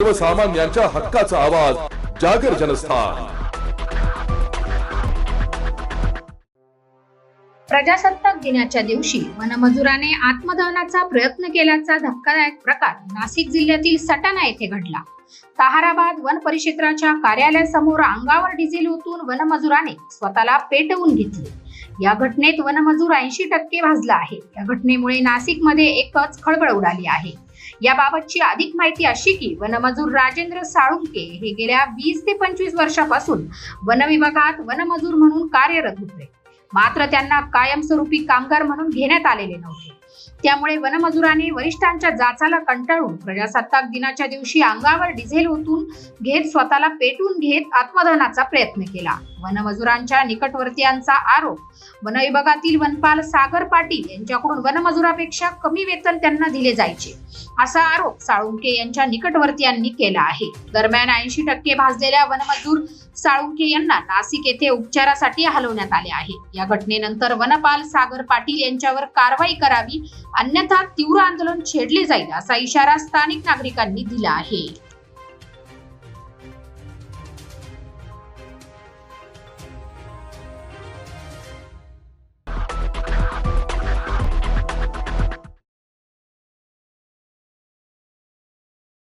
सर्वसामान्यांच्या हक्काचा आवाज जागर जनस्थान। प्रजासत्ताक दिनाच्या दिवशी वनमजुराने आत्मदहनाचा प्रयत्न केल्याचा धक्कादायक प्रकार नाशिक जिल्ह्यातील सटाणा येथे घडला। ताहाराबाद वन परिक्षेत्राच्या कार्यालयासमोर अंगावर डिझेल ओतून वनमजुराने स्वतःला पेटवून घेतले। या घटनेत वनमजूर 80% भाजला आहे। या घटनेमुळे नाशिकमध्ये एकच खळबळ उडाली आहे। याबाबतची अधिक माहिती अशी की वनमजूर राजेंद्र साळुंके हे गेल्या 20 ते 25 वर्षापासून वन विभागात वनमजूर म्हणून कार्यरत होते, मात्र त्यांना कायमस्वरूपी कामगार म्हणून घेण्यात आलेले नव्हते। त्यामुळे वनमजुराने वरिष्ठांच्या जाचाला कंटाळून प्रजासत्ताक दिनाच्या दिवशी अंगावर डिझेल ओतून घेत स्वतःला पेटवून घेत आत्मदहनाचा प्रयत्न केला। वनमजुरांच्या निकटवर्तीयांचा आरोप, वन विभागातील वनपाल सागर पाटील यांच्याकडून वनमजुरापेक्षा कमी वेतन त्यांना दिले जायचे असा आरोप साळुंके यांच्या निकटवर्तीयांनी केला आहे। दरम्यान 80% भाजलेल्या वनमजूर साळुंके यांना नाशिक येथे उपचारासाठी हलवण्यात आले आहे। या घटनेनंतर वनपाल सागर पाटील यांच्यावर कारवाई करावी, अन्यथा तीव्र आंदोलन छेडले जाईल असा इशारा स्थानिक नागरिकांनी दिला आहे।